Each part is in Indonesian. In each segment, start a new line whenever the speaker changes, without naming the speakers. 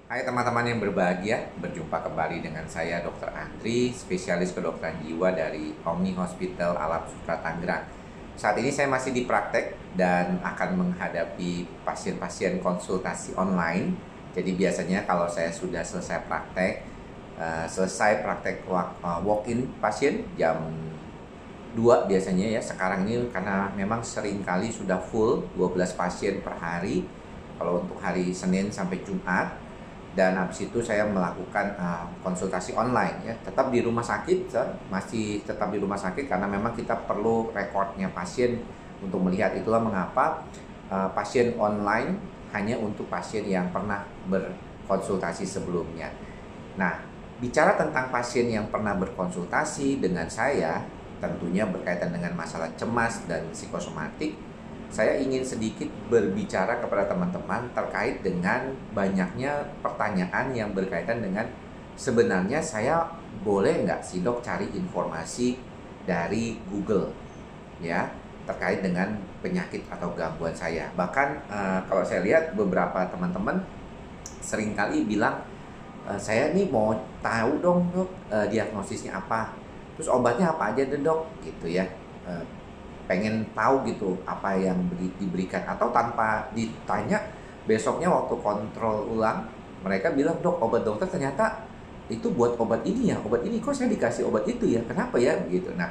Hai teman-teman yang berbahagia, berjumpa kembali dengan saya Dr. Andri, spesialis kedokteran jiwa dari Omni Hospital Alam Sutra Tangerang. Saat ini saya masih di praktek dan akan menghadapi pasien-pasien konsultasi online. Jadi biasanya kalau saya sudah selesai praktek, walk-in pasien jam 2 biasanya ya. Sekarang ini karena memang sering kali sudah full 12 pasien per hari. Kalau untuk hari Senin sampai Jumat, dan habis itu saya melakukan konsultasi online ya, tetap di rumah sakit, masih tetap di rumah sakit karena memang kita perlu rekodnya pasien untuk melihat. Itulah mengapa pasien online hanya untuk pasien yang pernah berkonsultasi sebelumnya. Nah, bicara tentang pasien yang pernah berkonsultasi dengan saya, tentunya berkaitan dengan masalah cemas dan psikosomatik, saya ingin sedikit berbicara kepada teman-teman terkait dengan banyaknya pertanyaan yang berkaitan dengan sebenarnya saya boleh nggak sih dok cari informasi dari Google ya terkait dengan penyakit atau gangguan saya. Bahkan kalau saya lihat beberapa teman-teman seringkali bilang, saya nih mau tahu dong dok, diagnosisnya apa, terus obatnya apa aja deh dok gitu ya. Pengen tahu gitu apa yang diberikan, atau tanpa ditanya besoknya waktu kontrol ulang mereka bilang, dok obat dokter ternyata itu buat obat ini ya, obat ini kok saya dikasih obat itu ya, kenapa ya begitu. Nah,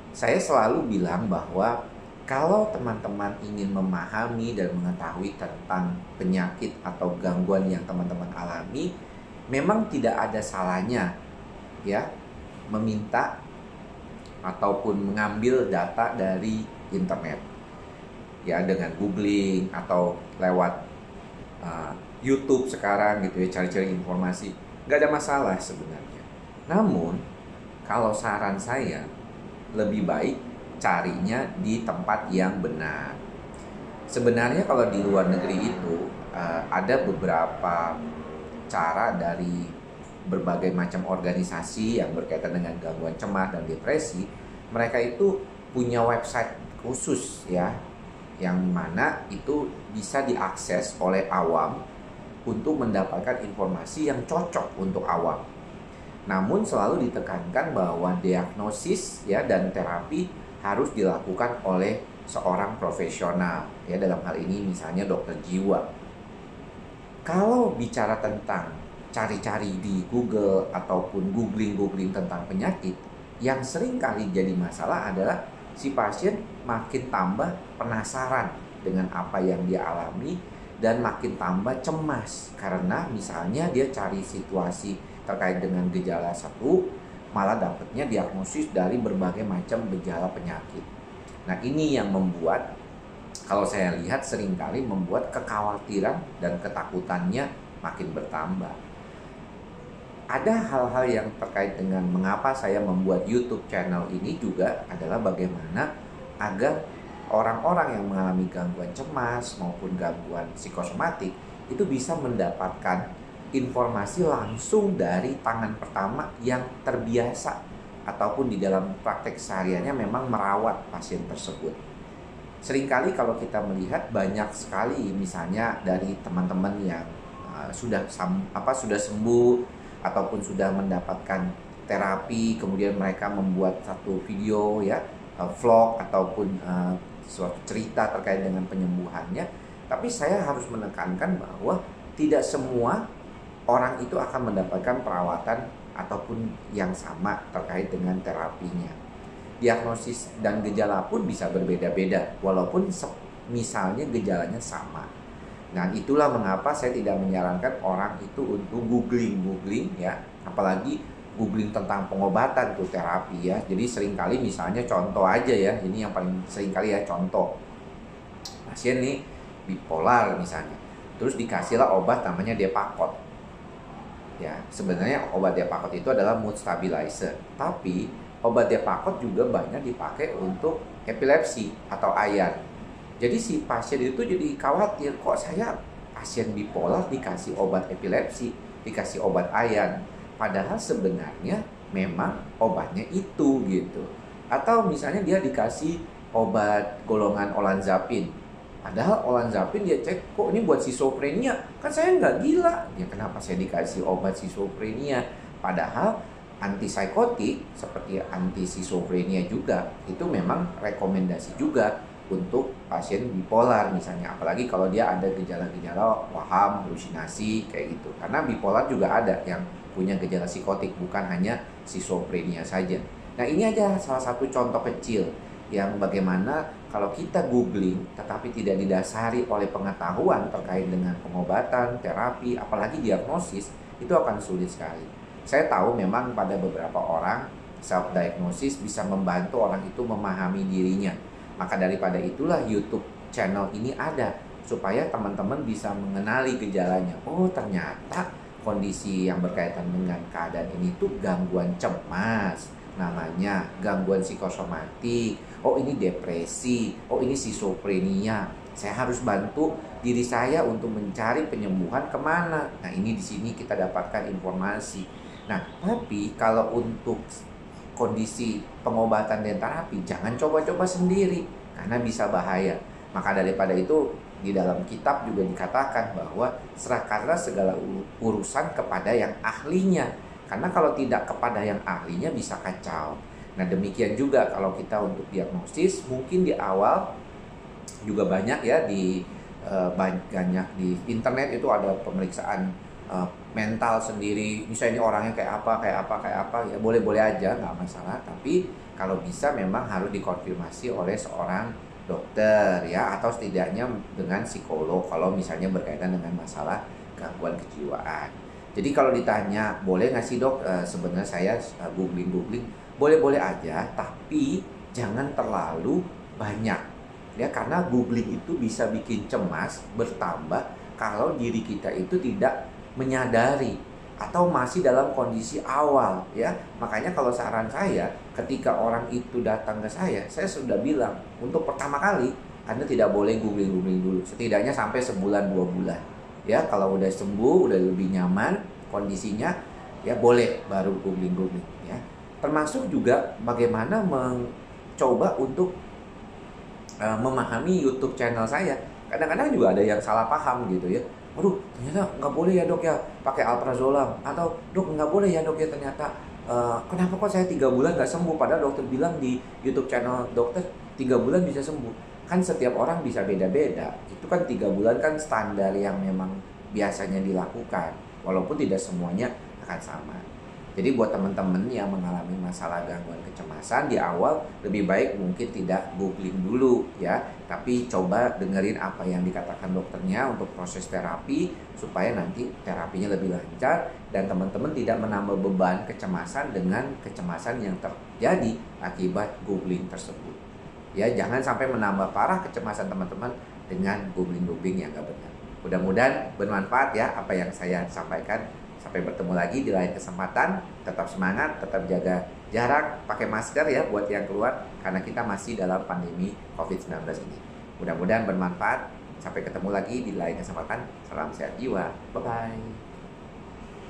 saya selalu bilang bahwa kalau teman-teman ingin memahami dan mengetahui tentang penyakit atau gangguan yang teman-teman alami, memang tidak ada salahnya ya meminta ataupun mengambil data dari internet ya, dengan googling atau lewat YouTube sekarang gitu ya, cari-cari informasi, nggak ada masalah sebenarnya. Namun kalau saran saya, lebih baik carinya di tempat yang benar. Sebenarnya kalau di luar negeri itu ada beberapa cara dari berbagai macam organisasi yang berkaitan dengan gangguan cemas dan depresi. Mereka itu punya website khusus ya, yang mana itu bisa diakses oleh awam untuk mendapatkan informasi yang cocok untuk awam. Namun selalu ditekankan bahwa diagnosis ya dan terapi harus dilakukan oleh seorang profesional ya, dalam hal ini misalnya dokter jiwa. Kalau bicara tentang cari-cari di Google ataupun googling tentang penyakit, yang sering kali jadi masalah adalah si pasien makin tambah penasaran dengan apa yang dia alami dan makin tambah cemas karena misalnya dia cari situasi terkait dengan gejala satu, malah dapatnya diagnosis dari berbagai macam gejala penyakit. Nah, ini yang membuat, kalau saya lihat seringkali membuat kekhawatiran dan ketakutannya makin bertambah. Ada hal-hal yang terkait dengan mengapa saya membuat YouTube channel ini juga adalah bagaimana agar orang-orang yang mengalami gangguan cemas maupun gangguan psikosomatik itu bisa mendapatkan informasi langsung dari tangan pertama yang terbiasa ataupun di dalam praktek sehariannya memang merawat pasien tersebut. Seringkali kalau kita melihat banyak sekali misalnya dari teman-teman yang sudah sembuh ataupun sudah mendapatkan terapi, kemudian mereka membuat satu video ya, vlog ataupun suatu cerita terkait dengan penyembuhannya. Tapi saya harus menekankan bahwa tidak semua orang itu akan mendapatkan perawatan ataupun yang sama terkait dengan terapinya. Diagnosis dan gejala pun bisa berbeda-beda walaupun misalnya gejalanya sama. Nah, itulah mengapa saya tidak menyarankan orang itu untuk googling ya, apalagi googling tentang pengobatan tuh terapi ya. Jadi seringkali misalnya contoh aja ya, ini yang paling seringkali ya, contoh pasien nih bipolar misalnya, terus dikasihlah obat namanya Depakote ya. Sebenarnya obat Depakote itu adalah mood stabilizer, tapi obat Depakote juga banyak dipakai untuk epilepsi atau AYAN. Jadi si pasien itu jadi khawatir, kok saya pasien bipolar dikasih obat epilepsi, dikasih obat AYAN, padahal sebenarnya memang obatnya itu gitu. Atau misalnya dia dikasih obat golongan olanzapin, Padahal olanzapin dia cek, kok ini buat schizophrenia? Kan saya nggak gila. Ya kenapa saya dikasih obat schizophrenia? Padahal antipsikotik seperti anti schizophrenia juga itu memang rekomendasi juga untuk pasien bipolar misalnya. Apalagi kalau dia ada gejala-gejala waham, halusinasi kayak gitu. Karena bipolar juga ada yang punya gejala psikotik, bukan hanya schizophrenia saja. Nah ini aja salah satu contoh kecil yang bagaimana kalau kita googling tetapi tidak didasari oleh pengetahuan terkait dengan pengobatan, terapi, apalagi diagnosis, itu akan sulit sekali. Saya tahu memang pada beberapa orang self diagnosis bisa membantu orang itu memahami dirinya. Maka daripada itulah YouTube channel ini ada supaya teman-teman bisa mengenali gejalanya. Oh, ternyata kondisi yang berkaitan dengan keadaan ini tuh gangguan cemas, namanya gangguan psikosomatik. Oh ini depresi, oh ini schizophrenia. Saya harus bantu diri saya untuk mencari penyembuhan kemana. Nah ini di sini kita dapatkan informasi. Nah tapi kalau untuk kondisi pengobatan dan terapi jangan coba-coba sendiri karena bisa bahaya. Maka daripada itu di dalam kitab juga dikatakan bahwa serahkanlah segala urusan kepada yang ahlinya. Karena kalau tidak kepada yang ahlinya bisa kacau. Nah demikian juga kalau kita untuk diagnosis mungkin di awal juga banyak ya banyak di internet itu ada pemeriksaan mental sendiri. Misalnya ini orangnya kayak apa ya boleh-boleh aja nggak masalah. Tapi kalau bisa memang harus dikonfirmasi oleh seorang dokter ya atau setidaknya dengan psikolog kalau misalnya berkaitan dengan masalah gangguan kejiwaan. Jadi kalau ditanya boleh nggak sih dok, sebenarnya saya googling boleh-boleh aja, tapi jangan terlalu banyak ya karena googling itu bisa bikin cemas bertambah kalau diri kita itu tidak menyadari atau masih dalam kondisi awal ya. Makanya kalau saran saya ketika orang itu datang ke saya sudah bilang untuk pertama kali Anda tidak boleh googling dulu, setidaknya sampai sebulan 2 bulan ya. Kalau udah sembuh, udah lebih nyaman kondisinya ya boleh baru googling ya. Termasuk juga bagaimana mencoba untuk memahami YouTube channel saya. Kadang-kadang juga ada yang salah paham gitu ya. Waduh, ternyata nggak boleh ya dok ya pakai alprazolam, atau dok nggak boleh ya dok ya ternyata kenapa kok saya 3 bulan nggak sembuh, padahal dokter bilang di YouTube channel dokter 3 bulan bisa sembuh. Kan setiap orang bisa beda-beda. Itu kan 3 bulan kan standar yang memang biasanya dilakukan, walaupun tidak semuanya akan sama. Jadi buat teman-teman yang mengalami masalah gangguan kecemasan di awal lebih baik mungkin tidak googling dulu ya, tapi coba dengerin apa yang dikatakan dokternya untuk proses terapi supaya nanti terapinya lebih lancar dan teman-teman tidak menambah beban kecemasan dengan kecemasan yang terjadi akibat googling tersebut. Ya, jangan sampai menambah parah kecemasan teman-teman dengan googling yang gak benar. Mudah-mudahan bermanfaat ya apa yang saya sampaikan. Sampai bertemu lagi di lain kesempatan. Tetap semangat, tetap jaga jarak, pakai masker ya buat yang keluar karena kita masih dalam pandemi COVID-19 ini. Mudah-mudahan bermanfaat. Sampai ketemu lagi di lain kesempatan. Salam sehat jiwa. Bye-bye.